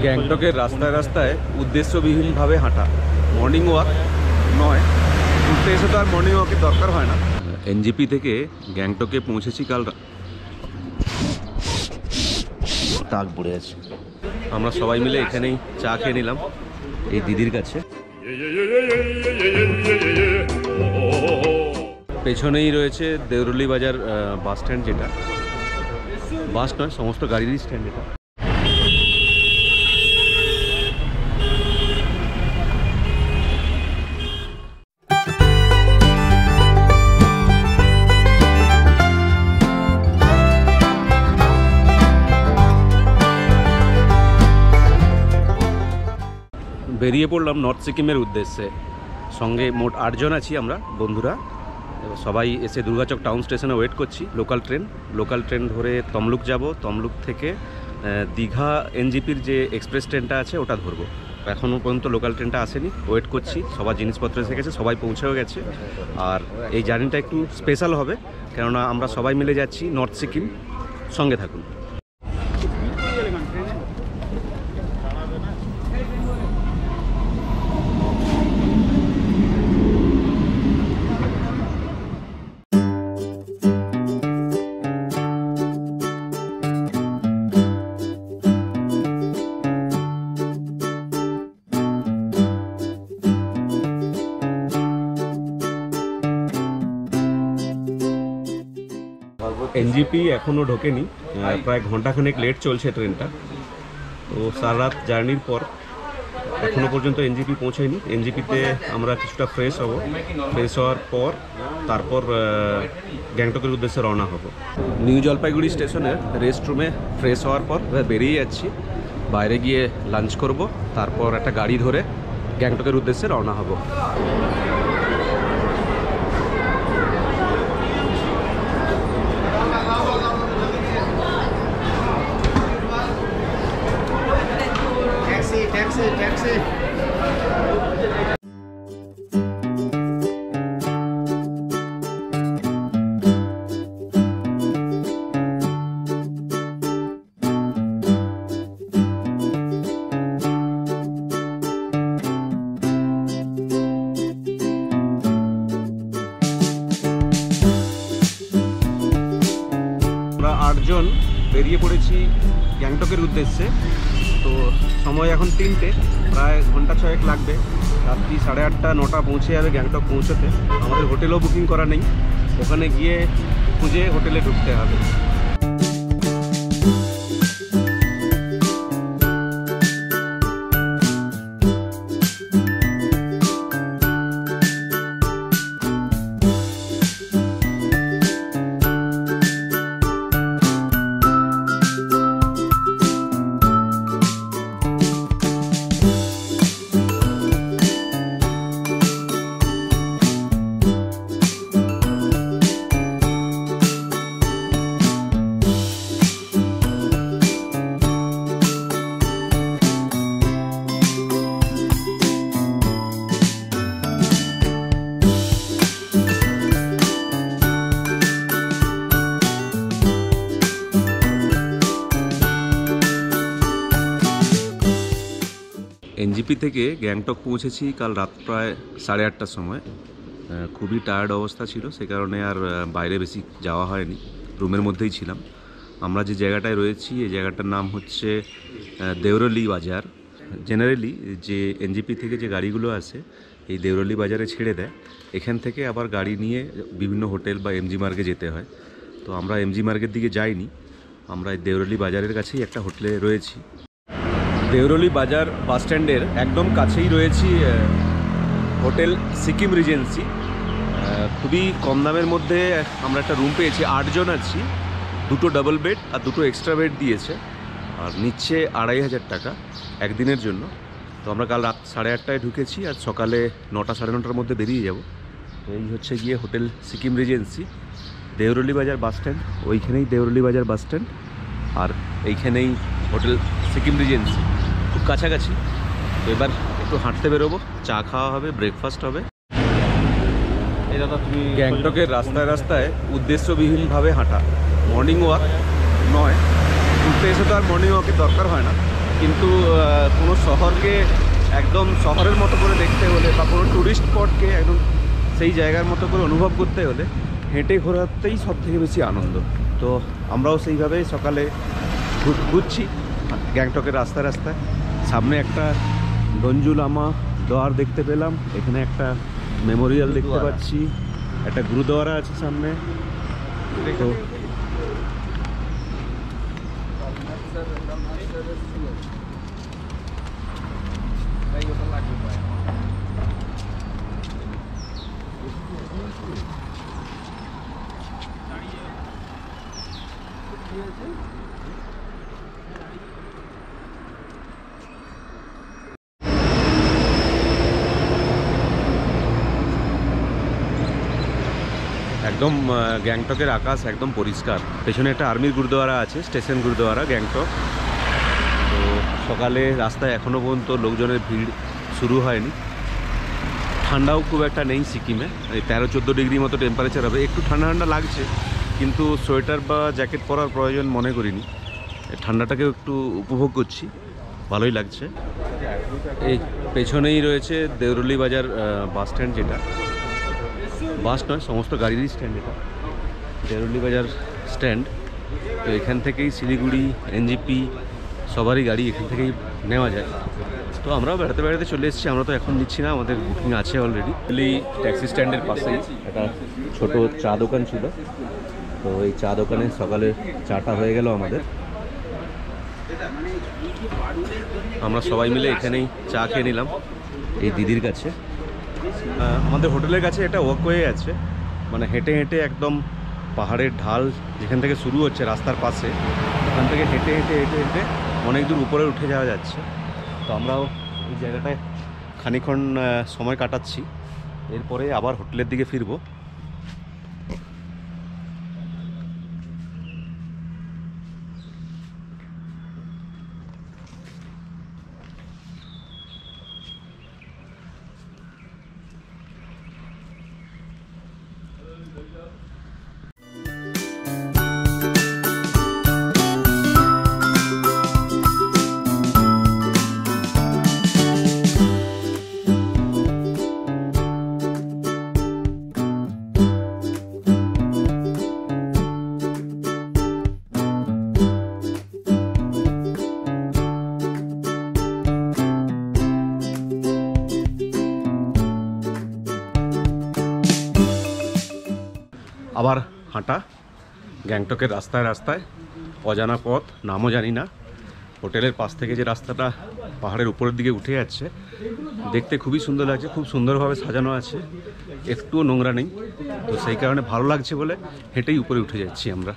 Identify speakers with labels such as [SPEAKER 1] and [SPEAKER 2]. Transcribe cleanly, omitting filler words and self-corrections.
[SPEAKER 1] গ্যাংটকের রাস্তায় রাস্তায় উদ্দেশ্যবিহীনভাবে হাঁটা, মর্নিং ওয়াক নয়। ঘুরতে এসে তো আর মর্নিং ওয়াকের দরকার হয় না। এনজিপি থেকে গ্যাংটকে পৌঁছেছি কাল। টাক পড়ে আছে। আমরা সবাই মিলে এখানেই চা খেয়ে নিলাম এই দিদির কাছে। পেছনেই রয়েছে দেউরলি বাজার বাস স্ট্যান্ড, যেটা বাস নয়, সমস্ত গাড়িরই স্ট্যান্ড এটা। বেরিয়ে পড়লাম নর্থ সিকিমের উদ্দেশ্যে। সঙ্গে মোট 8 জন আছি আমরা বন্ধুরা। সবাই এসে দুর্গাচক টাউন স্টেশনে ওয়েট করছি। লোকাল ট্রেন ধরে তমলুক যাব। তমলুক থেকে দীঘা এনজিপির যে এক্সপ্রেস ট্রেনটা আছে ওটা ধরবো। এখনও পর্যন্ত লোকাল ট্রেনটা আসেনি, ওয়েট করছি। সবার জিনিসপত্র এসে গেছে, সবাই পৌঁছেও গেছে। আর এই জার্নিটা একটু স্পেশাল হবে, কেননা আমরা সবাই মিলে যাচ্ছি নর্থ সিকিম। সঙ্গে থাকুন। এনজিপি এখনও ঢোকেনি, প্রায় ঘন্টাখানেক লেট চলছে ট্রেনটা। তো সারা রাত জার্নির পর এখনও পর্যন্ত এনজিপি পৌঁছায়নি। এনজিপিতে আমরা কিছুটা ফ্রেশ হব। ফ্রেশ হওয়ার পর তারপর গ্যাংটকের উদ্দেশ্যে রওনা হব। নিউ জলপাইগুড়ি স্টেশনের রেস্ট রুমে ফ্রেশ হওয়ার পর বেরিয়ে যাচ্ছি। বাইরে গিয়ে লাঞ্চ করব, তারপর একটা গাড়ি ধরে গ্যাংটকের উদ্দেশ্যে রওনা হব।
[SPEAKER 2] ট্যাক্সি
[SPEAKER 1] আমরা 8 জন বেরিয়ে পড়েছি গ্যাংটকের উদ্দেশ্যে। তো সময় এখন 3টে, প্রায় ঘন্টা 6 লাগবে। রাত্রি 8:30 9টা পৌঁছে যাবে গ্যাংটক পৌঁছতে। আমাদের হোটেলও বুকিং করা নেই, ওখানে গিয়ে খুঁজে হোটেলে ঢুকতে হবে। এনজিপি থেকে গ্যাংটক পৌঁছেছি কাল রাত প্রায় 8:30টার সময়। খুবই টায়ার্ড অবস্থা ছিল, সে কারণে আর বাইরে বেশি যাওয়া হয়নি, রুমের মধ্যেই ছিলাম। আমরা যে জায়গাটায় রয়েছি এই জায়গাটার নাম হচ্ছে দেউরলি বাজার। জেনারেলি যে এনজিপি থেকে যে গাড়িগুলো আসে এই দেউরলি বাজারে ছেড়ে দেয়। এখান থেকে আবার গাড়ি নিয়ে বিভিন্ন হোটেল বা এমজি মার্গে যেতে হয়। তো আমরা এমজি মার্গের দিকে যাইনি, আমরা এই দেউরলি বাজারের কাছেই একটা হোটেলে রয়েছি। দেউরলি বাজার বাস স্ট্যান্ডের একদম কাছেই রয়েছি হোটেল সিকিম রিজেন্সি। খুবই কম দামের মধ্যে আমরা একটা রুম পেয়েছি। 8 জন আছি, 2টো ডাবল বেড আর 2টো এক্সট্রা বেড দিয়েছে, আর নিচ্ছে 2500 টাকা একদিনের জন্য। তো আমরা কাল রাত 8:30টায় ঢুকেছি, আর সকালে 9টা 9:30টার মধ্যে বেরিয়ে যাব। তো এই হচ্ছে গিয়ে হোটেল সিকিম রিজেন্সি, দেউরলি বাজার বাস স্ট্যান্ড। ওইখানেই দেউরলি বাজার বাস স্ট্যান্ড, আর এইখানেই হোটেল সিকিম রিজেন্সি, খুব কাছাকাছি। তো এবার একটু হাঁটতে বেরোবো, চা খাওয়া হবে, ব্রেকফাস্ট হবে। গ্যাংটকের রাস্তায় রাস্তায় উদ্দেশ্যবিহীনভাবে হাঁটা, মর্নিং ওয়াক নয়। ঘুরতে এসে তো আর মর্নিং ওয়াকের দরকার হয় না। কিন্তু কোনো শহরকে একদম শহরের মতো করে দেখতে হলে বা কোনো ট্যুরিস্ট স্পটকে একদম সেই জায়গার মতো করে অনুভব করতে হলে হেঁটে ঘোরাতেই সব থেকে বেশি আনন্দ। তো আমরাও সেইভাবেই সকালে ঘুরছি গ্যাংটকের রাস্তায় রাস্তায়। সামনে একটা গঞ্জু লামা দোয়ার দেখতে পেলাম, এখানে একটা মেমোরিয়াল দেখতে পাচ্ছি, একটা গুরুদ্বারা আছে সামনে। তো একদম গ্যাংটকের আকাশ একদম পরিষ্কার। পেছনে একটা আর্মির গুরুদ্বারা আছে, স্টেশন গুরুদ্বারা গ্যাংটক। তো সকালে রাস্তায় এখনও পর্যন্ত লোকজনের ভিড় শুরু হয়নি। ঠান্ডাও খুব একটা নেই সিকিমে, এই 13-14 ডিগ্রি মতো টেম্পারেচার হবে। একটু ঠান্ডা ঠান্ডা লাগছে, কিন্তু সোয়েটার বা জ্যাকেট পরার প্রয়োজন মনে করিনি। ঠান্ডাটাকেও একটু উপভোগ করছি, ভালোই লাগছে। এই পেছনেই রয়েছে দেউরলি বাজার বাস স্ট্যান্ড, যেটা বাস নয় সমস্ত গাড়িরই স্ট্যান্ড, এটা দেউরলি বাজার স্ট্যান্ড। তো এখান থেকেই শিলিগুড়ি, এনজিপি সবারই গাড়ি এখান থেকেই নেওয়া যায়। তো আমরাও বেড়াতে বেড়াতে চলে এসেছি। আমরা তো এখন নিচ্ছি না, আমাদের বুকিং আছে অলরেডি। ট্যাক্সি স্ট্যান্ডের পাশেই একটা ছোট চা দোকান ছিল। তো এই চা দোকানে সকালে চাটা হয়ে গেল আমাদের। আমরা সবাই মিলে এখানেই চা খেয়ে নিলাম এই দিদির কাছে। আমাদের হোটেলের কাছে একটা ওয়াকওয়ে আছে, মানে হেঁটে হেঁটে একদম পাহাড়ের ঢাল যেখান থেকে শুরু হচ্ছে রাস্তার পাশে, ওখান থেকে হেঁটে হেঁটে হেঁটে হেঁটে অনেক দূর উপরে উঠে যাওয়া যাচ্ছে। তো আমরাও এই জায়গাটায় খানিকক্ষণ সময় কাটাচ্ছি, এরপরে আবার হোটেলের দিকে ফিরবো। আবার হাঁটা গ্যাংটকের রাস্তায় রাস্তায়, অজানা পথ, নামও জানি না। হোটেলের পাশ থেকে যে রাস্তাটা পাহাড়ের উপরের দিকে উঠে যাচ্ছে, দেখতে খুবই সুন্দর লাগছে, খুব সুন্দরভাবে সাজানো আছে, একটুও নোংরা নেই। তো সেই কারণে ভালো লাগছে বলে হেঁটেই উপরে উঠে যাচ্ছি আমরা।